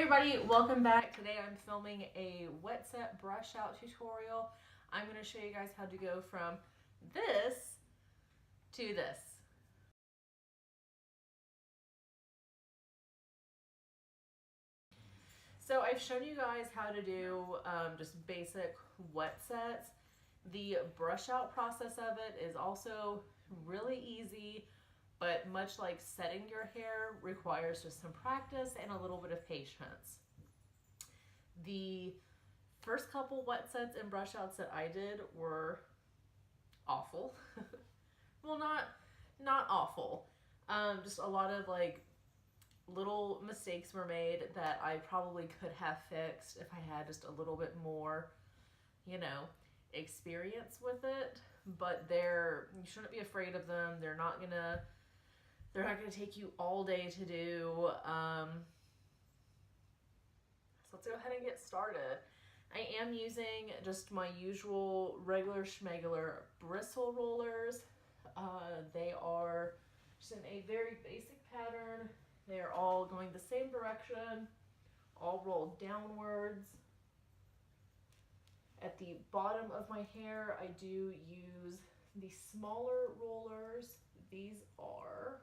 everybody, welcome back. Today I'm filming a wet set brush out tutorial. I'm going to show you guys how to go from this to this. So I've shown you guys how to do just basic wet sets. The brush out process of it is also really easy, but much like setting your hair, requires just some practice and a little bit of patience. The first couple wet sets and brush outs that I did were awful. Well, not awful. Just a lot of like little mistakes were made that I probably could have fixed if I had just a little bit more, experience with it. But you shouldn't be afraid of them. They're not gonna take you all day to do. So let's go ahead and get started. I am using just my usual regular schmegular bristle rollers. They are just in a very basic pattern. They are all going the same direction, all rolled downwards. At the bottom of my hair, I do use the smaller rollers. These are,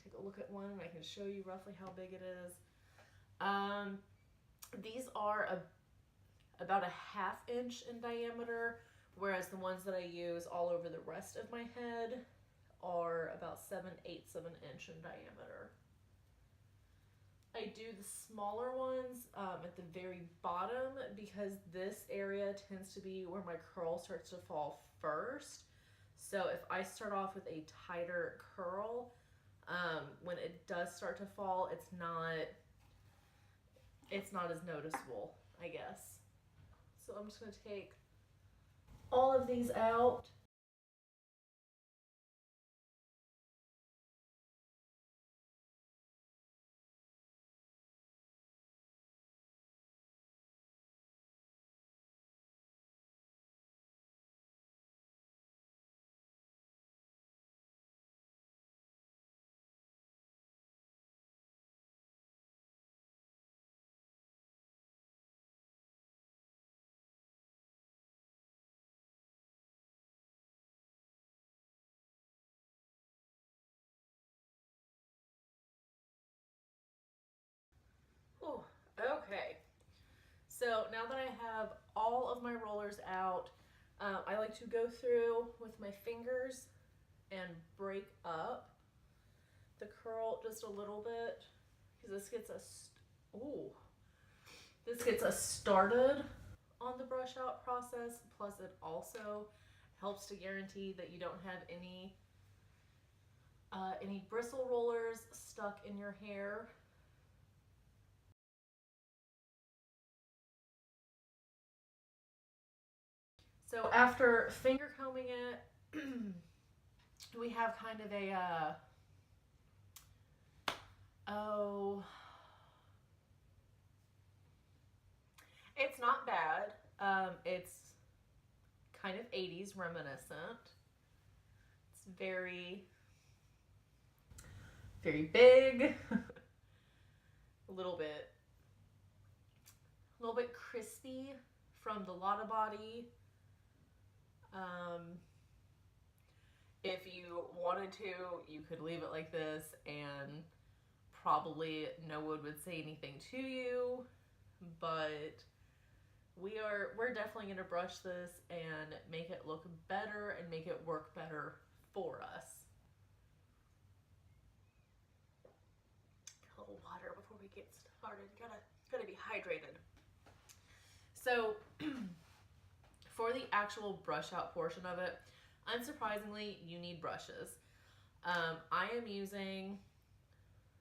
take a look at one and I can show you roughly how big it is. These are about a ½ inch in diameter, whereas the ones that I use all over the rest of my head are about 7/8 of an inch in diameter. I do the smaller ones at the very bottom because this area tends to be where my curl starts to fall first. So if I start off with a tighter curl, when it does start to fall, it's not as noticeable, I guess. So I'm just going to take all of these out. Oh, okay. So now that I have all of my rollers out, I like to go through with my fingers and break up the curl just a little bit, because this gets us started on the brush out process. Plus it also helps to guarantee that you don't have any bristle rollers stuck in your hair. So after finger combing it, we have kind of a, it's not bad. It's kind of 80s reminiscent. It's very, very big, a little bit crispy from the Lotta body. If you wanted to, you could leave it like this and probably no one would say anything to you, but we're definitely going to brush this and make it look better and make it work better for us. A little water before we get started. Gotta be hydrated. So for the actual brush out portion of it, unsurprisingly, you need brushes. I am using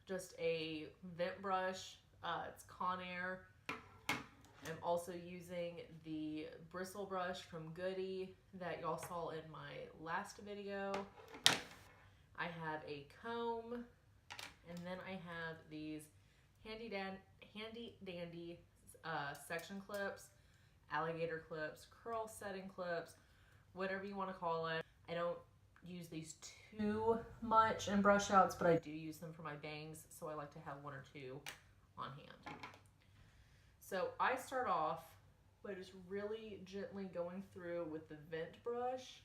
just a vent brush. It's Conair. I'm also using the bristle brush from Goody that y'all saw in my last video. I have a comb, and then I have these handy dandy section clips, alligator clips, curl setting clips, whatever you want to call it. I don't use these too much in brush outs, but I do use them for my bangs, so I like to have one or two on hand. So I start off by just really gently going through with the vent brush.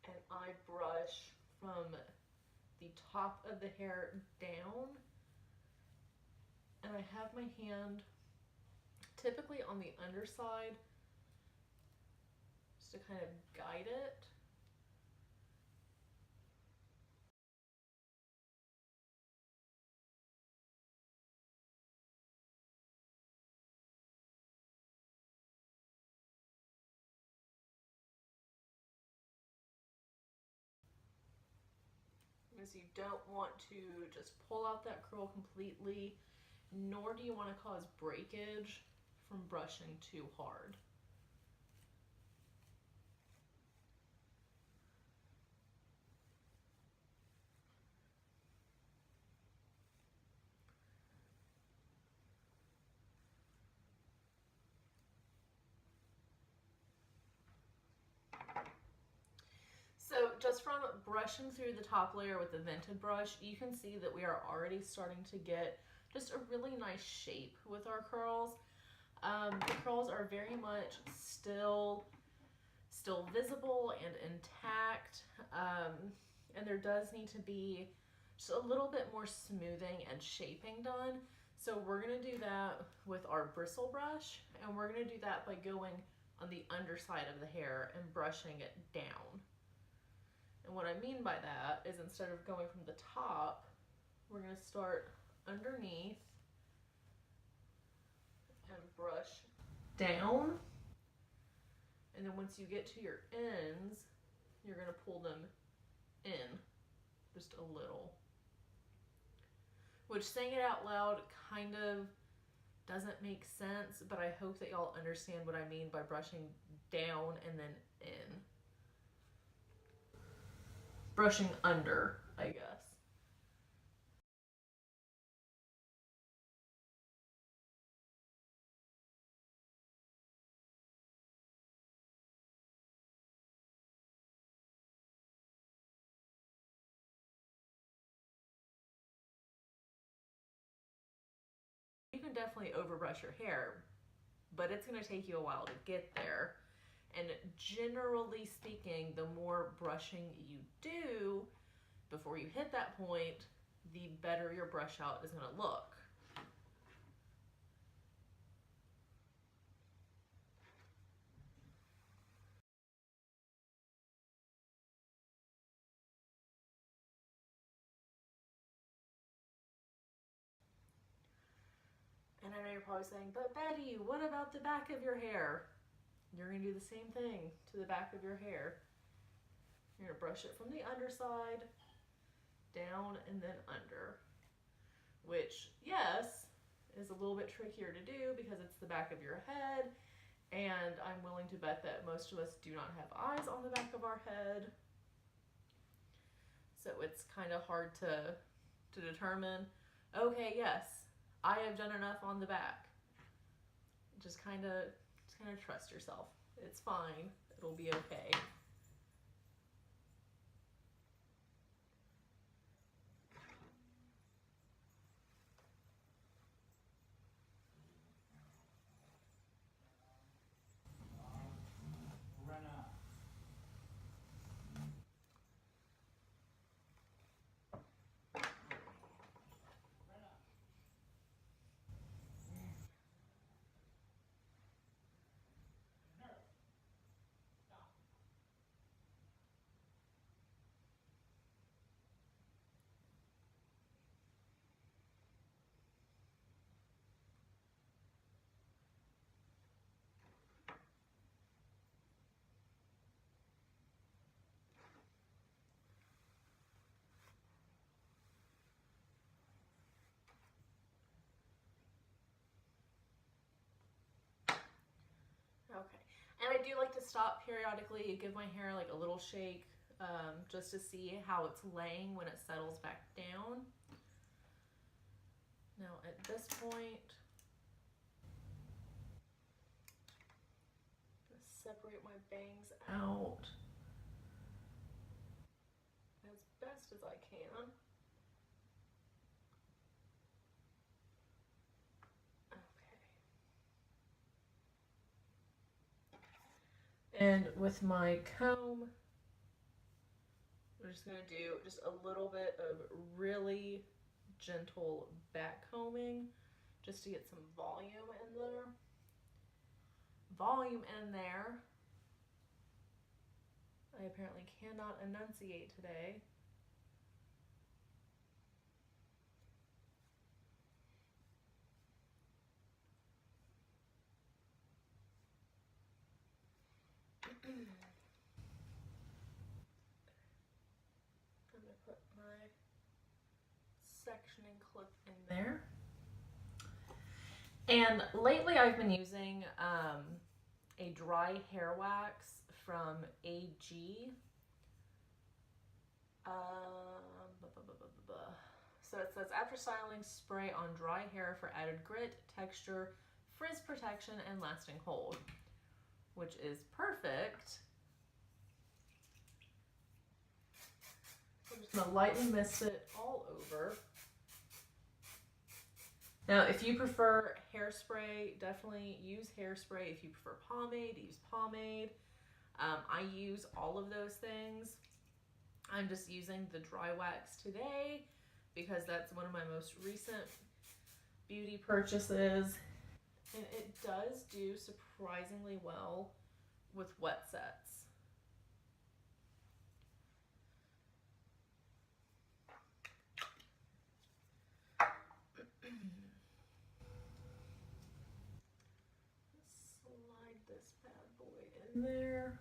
And I brush from the top of the hair down. And I have my hand typically on the underside just to kind of guide it. Because you don't want to just pull out that curl completely, nor do you want to cause breakage from brushing too hard. So just from brushing through the top layer with the vented brush, you can see that we are already starting to get just a really nice shape with our curls. The curls are very much still visible and intact, and there does need to be just a little bit more smoothing and shaping done. So we're going to do that with our bristle brush, and we're going to do that by going on the underside of the hair and brushing it down. And what I mean by that is instead of going from the top, we're going to start underneath and brush down. And then once you get to your ends, you're going to pull them in just a little. Which, saying it out loud, kind of doesn't make sense, but I hope that y'all understand what I mean by brushing down and then in. Brushing under, I guess. You can definitely overbrush your hair, but it's going to take you a while to get there. And generally speaking, the more brushing you do before you hit that point, the better your brush out is going to look. And I know you're probably saying, but Betty, what about the back of your hair? You're going to do the same thing to the back of your hair. You're going to brush it from the underside, down, and then under. Which, yes, is a little bit trickier to do because it's the back of your head, and I'm willing to bet that most of us do not have eyes on the back of our head. So it's kind of hard to determine, okay, yes, I have done enough on the back. Just kind of trust yourself. It's fine. It'll be okay. Okay, and I do like to stop periodically, give my hair like a little shake, just to see how it's laying when it settles back down. Now at this point, I'm gonna separate my bangs out. I as best as I can. Okay. And with my comb, we're just going to do just a little bit of really gentle back combing just to get some volume in there. Volume in there. I apparently cannot enunciate today. I'm going to put my sectioning clip in there. And lately I've been using a dry hair wax from AG. So it says, after styling, spray on dry hair for added grit, texture, frizz protection, and lasting hold, which is perfect. I'm just going to lightly mist it all over. Now, if you prefer hairspray, definitely use hairspray. If you prefer pomade, use pomade. I use all of those things. I'm just using the dry wax today because that's one of my most recent beauty purchases. And it does do surprisingly well with wet sets. Slide this bad boy in there.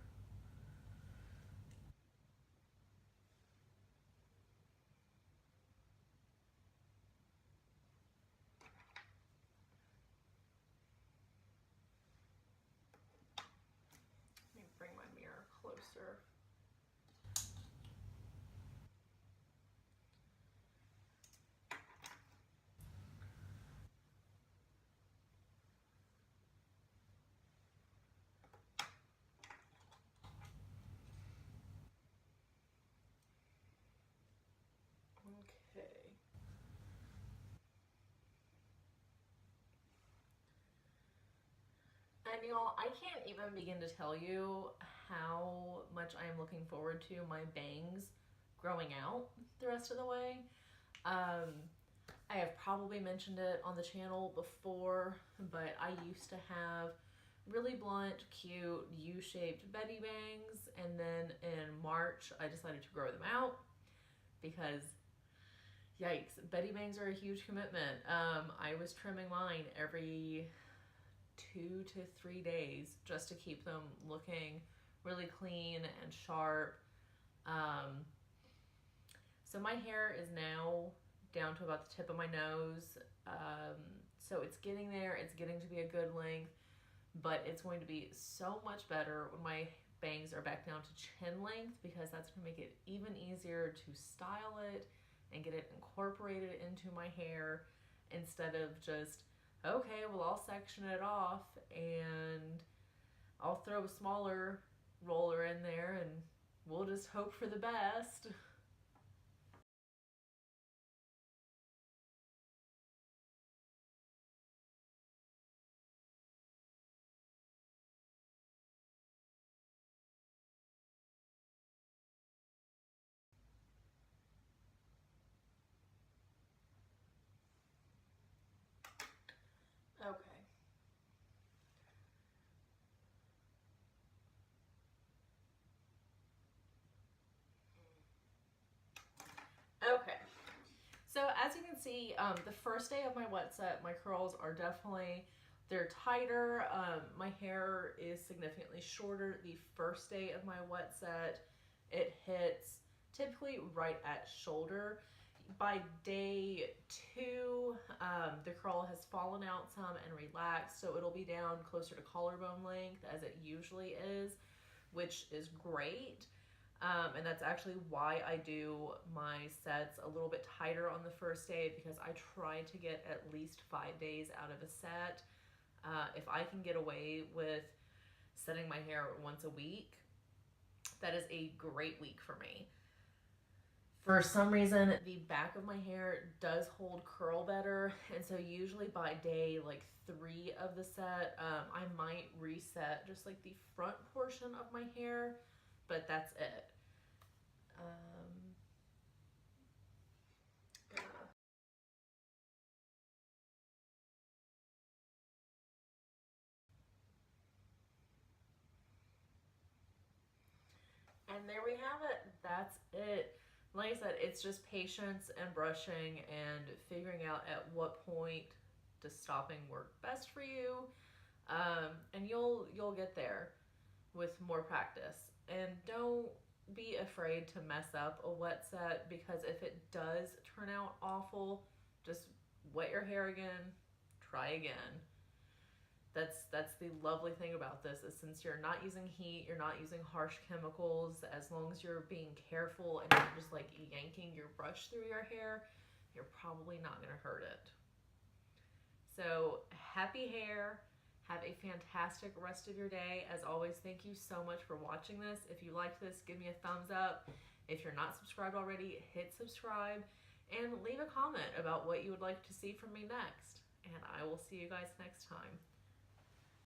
Let me bring my mirror closer. Okay. And y'all, I can't even begin to tell you how much I am looking forward to my bangs growing out the rest of the way. I have probably mentioned it on the channel before, but I used to have really blunt, cute, U-shaped Betty bangs, and then in March I decided to grow them out because yikes, Betty bangs are a huge commitment. I was trimming mine every 2 to 3 days just to keep them looking really clean and sharp. So my hair is now down to about the tip of my nose. So it's getting there. It's getting to be a good length, but it's going to be so much better when my bangs are back down to chin length because that's going to make it even easier to style it and get it incorporated into my hair instead of just, okay, well, I'll section it off and I'll throw a smaller roller in there and we'll just hope for the best. Okay. Okay. So as you can see, the first day of my wet set, my curls are definitely, they're tighter. My hair is significantly shorter the first day of my wet set. It hits typically right at shoulder. By day 2, the curl has fallen out some and relaxed, so it'll be down closer to collarbone length as it usually is, which is great. And that's actually why I do my sets a little bit tighter on the first day, because I try to get at least 5 days out of a set. If I can get away with setting my hair once a week, that is a great week for me. For some reason, the back of my hair does hold curl better, and so usually by day like 3 of the set, I might reset just like the front portion of my hair, but that's it. Yeah. And there we have it. That's it. Like I said, it's just patience and brushing and figuring out at what point does stopping work best for you. And you'll get there with more practice. And don't be afraid to mess up a wet set, because if it does turn out awful, just wet your hair again, try again. That's the lovely thing about this, is since you're not using heat, you're not using harsh chemicals, as long as you're being careful and you're just like yanking your brush through your hair, you're probably not going to hurt it. So happy hair. Have a fantastic rest of your day. As always, thank you so much for watching this. If you liked this, give me a thumbs up. If you're not subscribed already, hit subscribe and leave a comment about what you would like to see from me next. And I will see you guys next time.